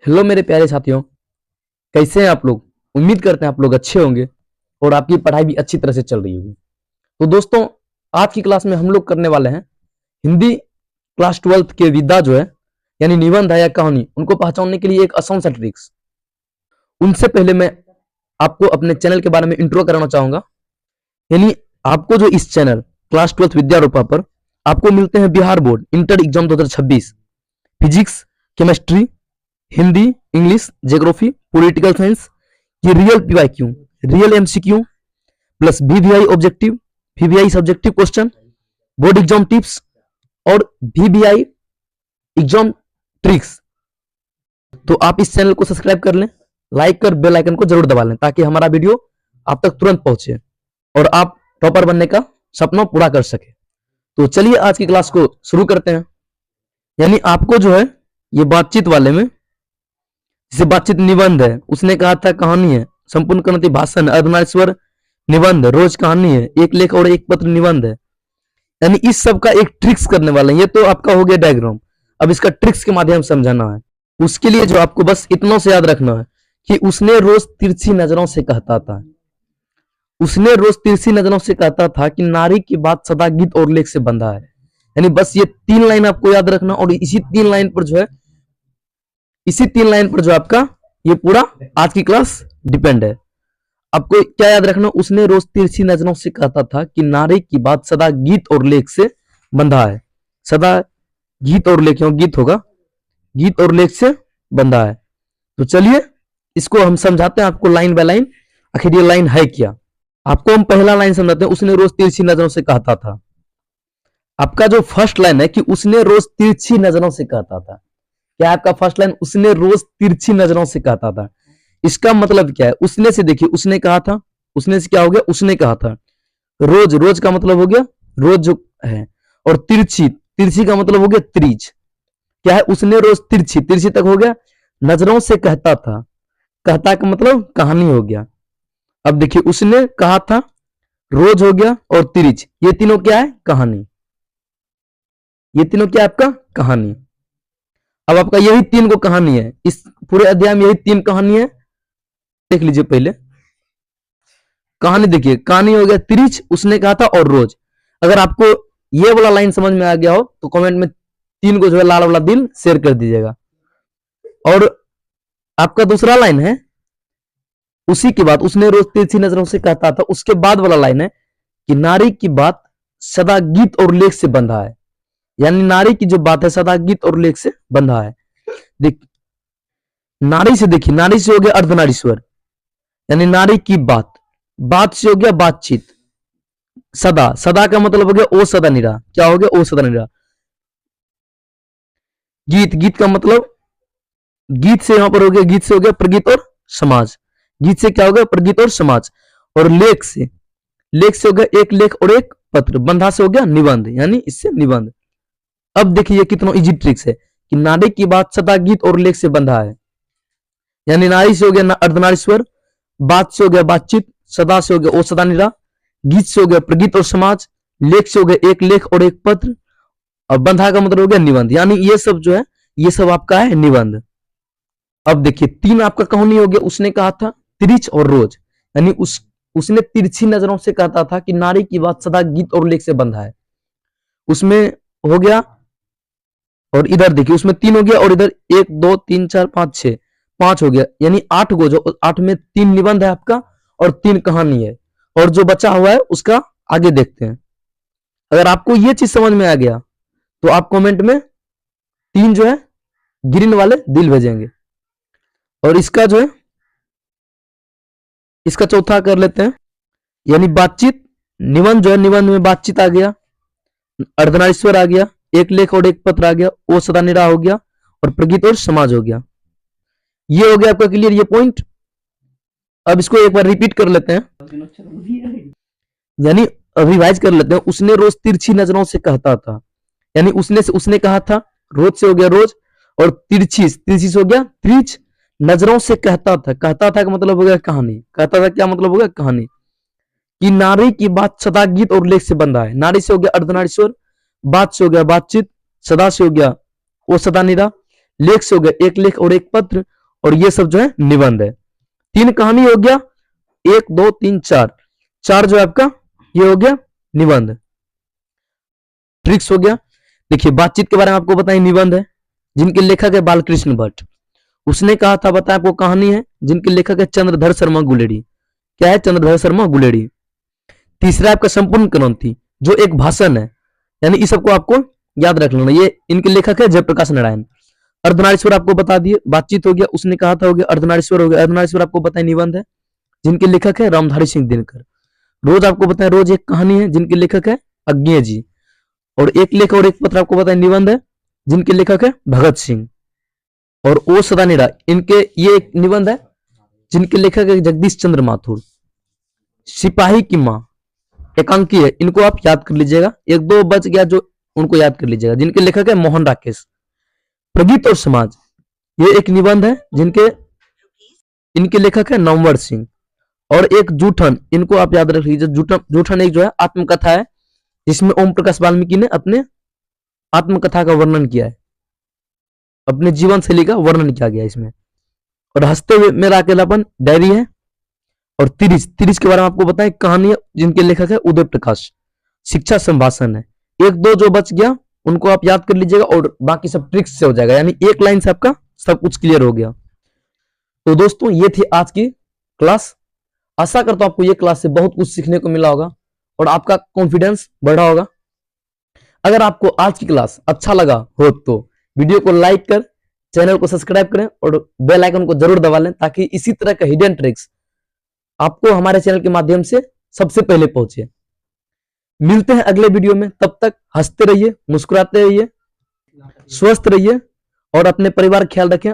Hello मेरे प्यारे साथियों, कैसे हैं आप लोग। उम्मीद करते हैं आप लोग अच्छे होंगे और आपकी पढ़ाई भी अच्छी तरह से चल रही होगी। तो दोस्तों, आज की क्लास में हम लोग करने वाले हैं हिंदी क्लास 12th के विधा जो है, यानी निबंध है या कहानी, उनको पहचानने के लिए एक आसान सा ट्रिक्स। उनसे पहले मैं आपको अपने चैनल के बारे में इंट्रो कराना चाहूंगा। यानी आपको जो इस चैनल क्लास 12th विद्यारूपा पर आपको मिलते हैं Bihar board inter exam 2026, physics, chemistry, Hindi, English, geography, political science, ये real PYQ, real MCQ plus VVI objective, VVI subjective question, board exam tips और वीवीआई एग्जाम ट्रिक्स। तो आप इस चैनल को सब्सक्राइब कर लें, लाइक कर बेल आइकन को जरूर दबा लें ताकि हमारा वीडियो आप तक तुरंत पहुंचे और आप टॉपर बनने का सपना पूरा कर सके। तो चलिए आज की क्लास को शुरू करते हैं। यानी आपको जो है ये बातचीत वाले में, जैसे बातचीत निबंध है, उसने कहा था कहानी है, संपूर्ण कर्णति भाषण, अर्धनारीश्वर निबंध, रोज कहानी है, एक लेख और एक पत्र निबंध है। यानी इस सब का एक ट्रिक्स करने वाले हैं। ये तो आपका हो गया डायग्राम, अब इसका ट्रिक्स के माध्यम से समझाना है। उसके लिए जो आपको बस इतना से याद रखना है कि उसने रोज तिरछी नजरों से कहता था, उसने रोज तिरछी नजरों से कहता था कि नारी की बात सदा गीत और लेख से बंधा है। यानी बस ये 3 लाइन आपको याद रखना और इसी 3 लाइन पर जो है, इसी 3 लाइन पर जो आपका ये पूरा आज की क्लास डिपेंड है। आपको क्या याद रखना, उसने रोज तिरछी नजरों से कहता था कि नारी की बात सदा गीत और लेख से बंधा है। सदा गीत और लेख, गीत होगा, गीत और लेख से बंधा है। तो चलिए इसको हम समझाते हैं आपको लाइन बाय लाइन, आखिर ये लाइन है क्या। आपको हम पहला लाइन समझाते हैं, उसने रोज तिरछी नजरों से कहता था। आपका जो फर्स्ट लाइन है कि उसने रोज तिरछी नजरों से कहता था, क्या आपका फर्स्ट लाइन उसने रोज तिरछी नजरों से कहता था, इसका मतलब क्या है। उसने से देखिए, उसने कहा था, उसने से क्या हो गया, उसने कहा था। रोज, रोज का मतलब हो गया रोज जो है, और तिरछी, तिरछी का मतलब हो गया त्रिज। क्या है, उसने रोज तिरछी, तिरछी तक हो गया, नजरों से कहता था, कहता का मतलब कहानी हो गया। अब देखिए, उसने कहा था, रोज हो गया और तिरछ, ये तीनों क्या है, कहानी। ये तीनों क्या है, आपका कहानी। अब आपका यही 3 को कहानी है, इस पूरे अध्याय में यही 3 कहानी है। देख लीजिए पहले कहानी, देखिए कहानी हो गया त्रिच, उसने कहा था और रोज। अगर आपको ये वाला लाइन समझ में आ गया हो तो कमेंट में 3 को जो है लाल वाला दिल शेयर कर दीजिएगा। और आपका दूसरा लाइन है, उसी के बाद उसने रोज तिरछी नजरों से कहता था, उसके बाद वाला लाइन है कि नारी की बात सदा गीत और लेख से बंधा है। यानी नारी की जो बात है सदा गीत और लेख से बंधा है। देख, नारी से देखिए, नारी से हो गया अर्धनारीश्वर, यानी नारी की बात, बात से हो गया बातचीत, सदा, सदा का मतलब हो गया ओ सदा निरा, क्या हो गया, ओ सदा निरा। गीत, गीत का मतलब, गीत से यहां पर हो गया, गीत से हो गया प्रगीत और समाज, गीत से क्या हो गया, प्रगीत और समाज। और लेख से, लेख से हो गया एक लेख और एक पत्र, बंधा से हो गया निबंध, यानी इससे निबंध। अब देखिए कितना इजी ट्रिक्स है कि नारी की बात सदा गीत और लेख से बंधा है। यानी नारी से हो गया अर्धनारीश्वर, बात से हो गया बातचीत, सदा से हो गया ओ सदा निरा, गीत से हो गया प्रगीत और समाज, लेख से हो गया एक लेख और एक पत्र, और बंधा का मतलब हो गया निबंध। यानी ये सब जो है, ये सब आपका है निबंध। अब देखिए 3 आपका कहानी हो गया, उसने कहा था त्रिच और रोज, यानी उसने तिरछी नजरों से कहता था कि नारी की बात सदा गीत और लेख से बंधा है, उसमें हो गया। और इधर देखिए उसमें 3 हो गया, और इधर 1 2 3 4 5 6, 5 हो गया, यानी 8 को, जो 8 में 3 निबंध है आपका और 3 कहानी है। और जो बचा हुआ है उसका आगे देखते हैं। अगर आपको ये चीज समझ में आ गया तो आप कमेंट में 3 जो है ग्रीन वाले दिल भेजेंगे। और इसका जो है, इसका चौथा कर लेते हैं, यानी बातचीत, निबंध जो है, निबंध में बातचीत आ गया, अर्धनारीश्वर आ गया, एक लेख और एक पत्र आ गया, ओ सदा निरा हो गया, और प्रगीत और समाज हो गया। ये हो गया आपका क्लियर, ये पॉइंट। अब इसको एक बार रिपीट कर लेते हैं, यानी रिवाइज कर लेते हैं। उसने रोज तिरछी नजरों से कहता था, यानी उसने कहा था, रोज से हो गया रोज, और तिरछी, तिरछी से हो गया त्रिच, नजरों से कहता था, कहता था का मतलब हो गया कहानी, कहता था क्या मतलब हो गया कहानी। कि नारी की बात सदा गीत और लेख से बंधा है। नारी से हो गया अर्धनारीश्वर, बात से हो गया बातचीत, सदा से हो गया वो सदा निरा, लेख से हो गया एक लेख और एक पत्र, और ये सब जो है निबंध है। 3 कहानी हो गया, 1 2 3 4 जो है आपका ये हो गया निबंध। ट्रिक्स हो गया। देखिए बातचीत के बारे में आपको बताएं, निबंध है जिनके लेखक है बालकृष्ण भट्ट। उसने कहा था बताया आपको, कहानी है जिनके लेखक है चंद्रधर शर्मा गुलेरी। क्या है? चंद्रधर शर्मा गुलेरी। तीसरा आपका संपूर्ण क्रांति जो एक भाषण है, यानी इस सबको आपको याद रख लेना। ये इनके लेखक है जयप्रकाश नारायण। अर्धनारीश्वर आपको बता दिए, बातचीत हो गया, उसने कहा था हो गया, अर्धनारीश्वर हो गया। अर्धनारीश्वर आपको बताए निबंध है जिनके लेखक है रामधारी सिंह दिनकर। रोज आपको बताए, रोज एक कहानी है जिनके लेखक है अज्ञेय जी। और एक लेख और एक पत्र आपको बताए निबंध है जिनके लेखक है भगत सिंह। और ओ सदा निरा, इनके ये एक निबंध है जिनके लेखक है जगदीश चंद्र माथुर। सिपाही की माँ एकांकी है, इनको आप याद कर लीजिएगा। 1 2 बच गया जो, उनको याद कर लीजिएगा, जिनके लेखक है मोहन राकेश। प्रगीत और समाज ये एक निबंध है जिनके इनके लेखक है नामवर सिंह। और एक जूठन, इनको आप याद रख लीजिए। जूठन एक जो है आत्मकथा है जिसमें ओम प्रकाश वाल्मीकि ने अपने आत्मकथा का वर्णन किया है, अपने जीवन शैली का वर्णन किया गया इसमें। और हंसते हुए मेरा अकेलापन डायरी है। और तिरिस के बारे में आपको बताएं, कहानी है जिनके लेखक है उदय प्रकाश। शिक्षा संभाषण है। 1 2 जो बच गया उनको आप याद कर लीजिएगा और बाकी सब ट्रिक्स से हो जाएगा, यानी एक लाइन से आपका सब कुछ क्लियर हो गया। तो दोस्तों ये थी आज की क्लास। आशा करता हूं आपको ये क्लास से बहुत कुछ सीखने को मिला होगा और आपका कॉन्फिडेंस बढ़ा होगा। अगर आपको आज की क्लास अच्छा लगा हो तो वीडियो को लाइक कर, चैनल को सब्सक्राइब करें और बेल आइकन को जरूर दबा लें, ताकि इसी तरह का हिडन ट्रिक्स आपको हमारे चैनल के माध्यम से सबसे पहले पहुंचे। मिलते हैं अगले वीडियो में, तब तक हंसते रहिए, मुस्कुराते रहिए, स्वस्थ रहिए और अपने परिवार का ख्याल रखें।